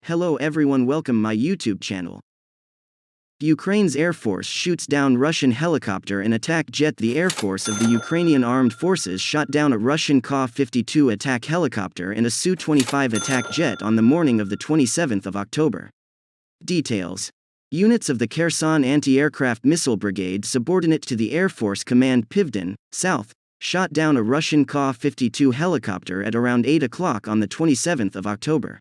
Hello everyone, welcome my YouTube channel. Ukraine's Air Force shoots down Russian helicopter and attack jet. The Air Force of the Ukrainian Armed Forces shot down a Russian Ka-52 attack helicopter and a Su-25 attack jet on the morning of the 27th of October. Details. Units of the Kherson Anti-Aircraft Missile Brigade subordinate to the Air Force Command Pivden, South, shot down a Russian Ka-52 helicopter at around 8 o'clock on the 27th of October.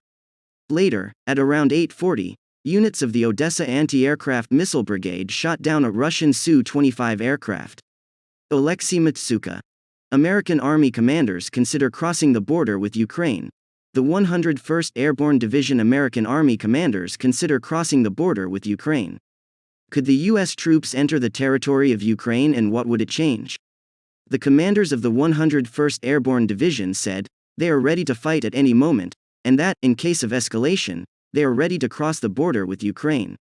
Later, at around 8:40, units of the Odessa Anti-Aircraft Missile Brigade shot down a Russian Su-25 aircraft. Oleksiy Matsuka. American Army commanders consider crossing the border with Ukraine. The 101st Airborne Division American Army commanders consider crossing the border with Ukraine. Could the U.S. troops enter the territory of Ukraine, and what would it change? The commanders of the 101st Airborne Division said they are ready to fight at any moment, and that, in case of escalation, they are ready to cross the border with Ukraine.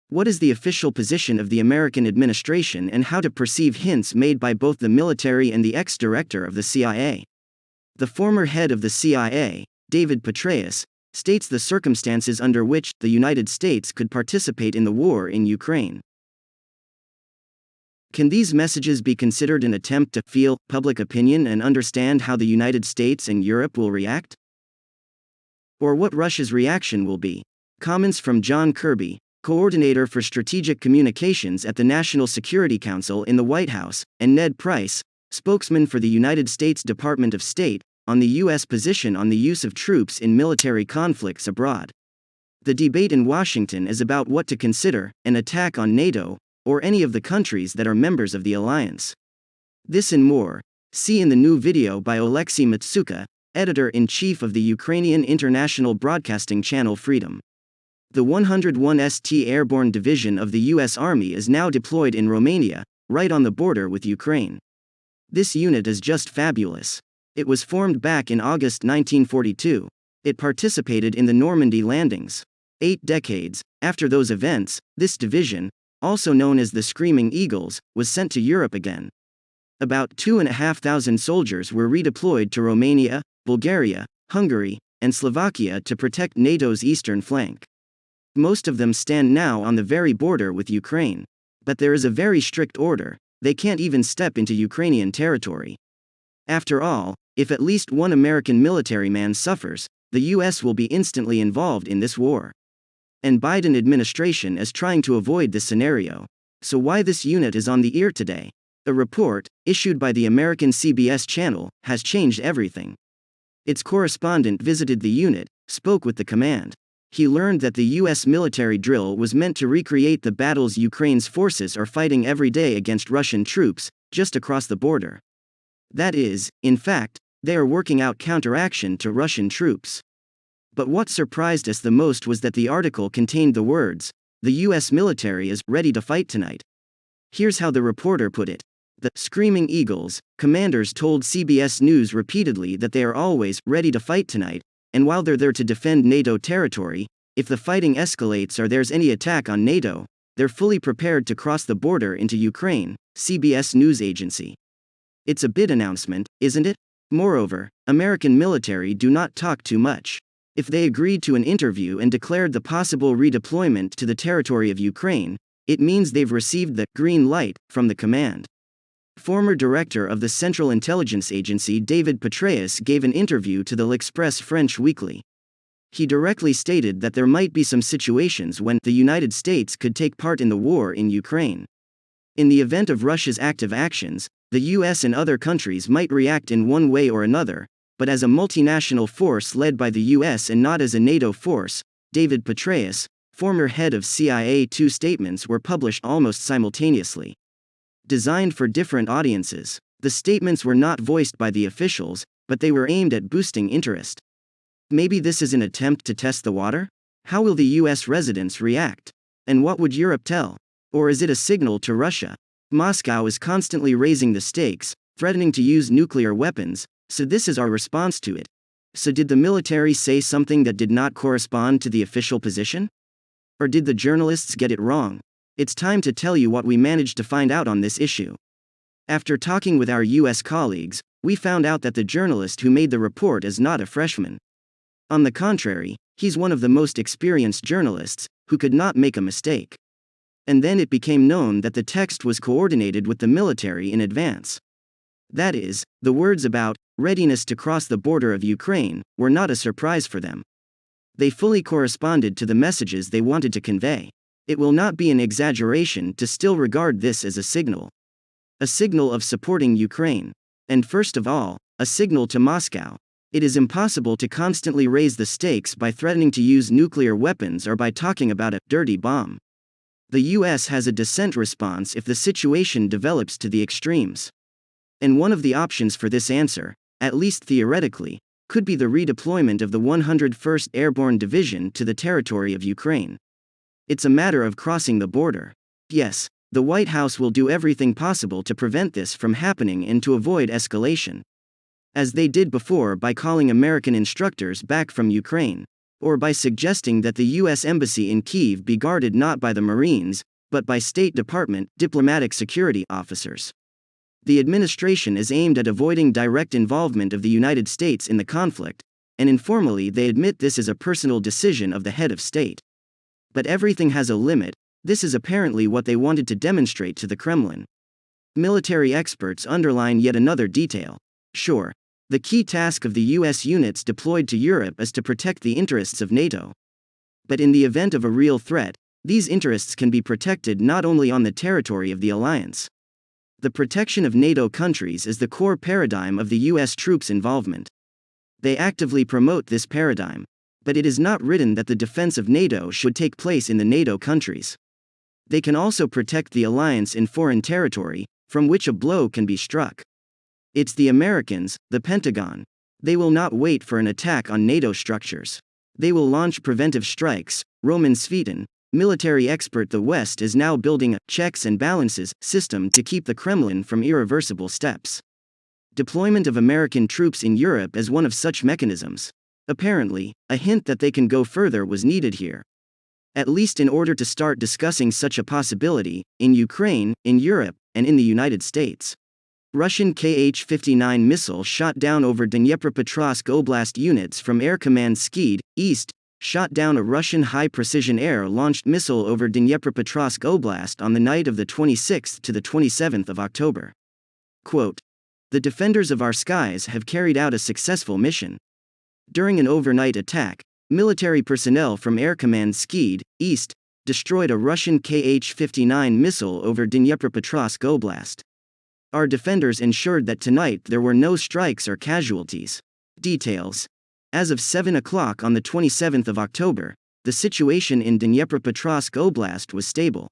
What is the official position of the American administration, and how to perceive hints made by both the military and the ex-director of the CIA? The former head of the CIA, David Petraeus, states the circumstances under which the United States could participate in the war in Ukraine. Can these messages be considered an attempt to feel public opinion and understand how the United States and Europe will react? Or what Russia's reaction will be? Comments from John Kirby, Coordinator for Strategic Communications at the National Security Council in the White House, and Ned Price, spokesman for the United States Department of State, on the U.S. position on the use of troops in military conflicts abroad. The debate in Washington is about what to consider an attack on NATO, or any of the countries that are members of the alliance. This and more, see in the new video by Oleksiy Matsuka, Editor-in-Chief of the Ukrainian International Broadcasting Channel Freedom. The 101st Airborne Division of the U.S. Army is now deployed in Romania, right on the border with Ukraine. This unit is just fabulous. It was formed back in August 1942. It participated in the Normandy landings. 8 decades after those events, this division, also known as the Screaming Eagles, was sent to Europe again. About 2,500 soldiers were redeployed to Romania, Bulgaria, Hungary, and Slovakia to protect NATO's eastern flank. Most of them stand now on the very border with Ukraine. But there is a very strict order: they can't even step into Ukrainian territory. After all, if at least one American military man suffers, the US will be instantly involved in this war. And Biden administration is trying to avoid this scenario. So why this unit is on the ear today? A report, issued by the American CBS channel, has changed everything. Its correspondent visited the unit, spoke with the command. He learned that the U.S. military drill was meant to recreate the battles Ukraine's forces are fighting every day against Russian troops, just across the border. That is, in fact, they are working out counteraction to Russian troops. But what surprised us the most was that the article contained the words, "The U.S. military is ready to fight tonight." Here's how the reporter put it. The Screaming Eagles commanders told CBS News repeatedly that they are always ready to fight tonight, and while they're there to defend NATO territory, if the fighting escalates or there's any attack on NATO, they're fully prepared to cross the border into Ukraine, CBS News agency. It's a bid announcement, isn't it? Moreover, American military do not talk too much. If they agreed to an interview and declared the possible redeployment to the territory of Ukraine, it means they've received the green light from the command. Former director of the Central Intelligence Agency David Petraeus gave an interview to the L'Express French weekly. He directly stated that there might be some situations when the United States could take part in the war in Ukraine. In the event of Russia's active actions, the US and other countries might react in one way or another, but as a multinational force led by the US and not as a NATO force. David Petraeus, former head of CIA. Two statements were published almost simultaneously. Designed for different audiences, the statements were not voiced by the officials, but they were aimed at boosting interest. Maybe this is an attempt to test the water? How will the US residents react? And what would Europe tell? Or is it a signal to Russia? Moscow is constantly raising the stakes, threatening to use nuclear weapons, so this is our response to it. So did the military say something that did not correspond to the official position? Or did the journalists get it wrong? It's time to tell you what we managed to find out on this issue. After talking with our US colleagues, we found out that the journalist who made the report is not a freshman. On the contrary, He's one of the most experienced journalists, who could not make a mistake. And then it became known that the text was coordinated with the military in advance. That is, the words about readiness to cross the border of Ukraine were not a surprise for them. They fully corresponded to the messages they wanted to convey. It will not be an exaggeration to still regard this as a signal. A signal of supporting Ukraine. And first of all, a signal to Moscow. It is impossible to constantly raise the stakes by threatening to use nuclear weapons or by talking about a dirty bomb. The US has a decent response if the situation develops to the extremes. And one of the options for this answer, at least theoretically, could be the redeployment of the 101st Airborne Division to the territory of Ukraine. It's a matter of crossing the border. Yes, the White House will do everything possible to prevent this from happening and to avoid escalation. As they did before by calling American instructors back from Ukraine, or by suggesting that the U.S. Embassy in Kyiv be guarded not by the Marines, but by State Department diplomatic security officers. The administration is aimed at avoiding direct involvement of the United States in the conflict, and informally they admit this is a personal decision of the head of state. But everything has a limit. This is apparently what they wanted to demonstrate to the Kremlin. Military experts underline yet another detail. Sure, the key task of the U.S. units deployed to Europe is to protect the interests of NATO. But in the event of a real threat, these interests can be protected not only on the territory of the alliance. The protection of NATO countries is the core paradigm of the U.S. troops' involvement. They actively promote this paradigm. But it is not written that the defense of NATO should take place in the NATO countries. They can also protect the alliance in foreign territory, from which a blow can be struck. It's the Americans, the Pentagon. They will not wait for an attack on NATO structures. They will launch preventive strikes. Roman Sviton, military expert. The West is now building a checks and balances system to keep the Kremlin from irreversible steps. Deployment of American troops in Europe is one of such mechanisms. Apparently, a hint that they can go further was needed here. At least in order to start discussing such a possibility, in Ukraine, in Europe, and in the United States. Russian Kh-59 missile shot down over Dnipropetrovsk Oblast. Units from Air Command Skid, East, shot down a Russian high-precision air-launched missile over Dnipropetrovsk Oblast on the night of the 26th to the 27th of October. Quote, "The defenders of our skies have carried out a successful mission. During an overnight attack, military personnel from Air Command Skid, East, destroyed a Russian Kh-59 missile over Dnipropetrovsk Oblast. Our defenders ensured that tonight there were no strikes or casualties." Details. As of 7 o'clock on the 27th of October, the situation in Dnipropetrovsk Oblast was stable.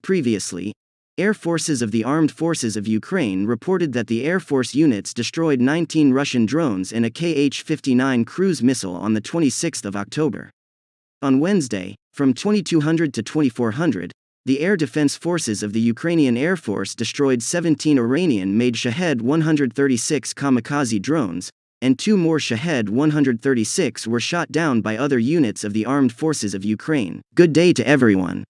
Previously, Air Forces of the Armed Forces of Ukraine reported that the Air Force units destroyed 19 Russian drones and a Kh-59 cruise missile on the 26th of October. On Wednesday, from 2200 to 2400, the Air Defense Forces of the Ukrainian Air Force destroyed 17 Iranian-made Shahed-136 kamikaze drones, and 2 more Shahed-136 were shot down by other units of the Armed Forces of Ukraine. Good day to everyone.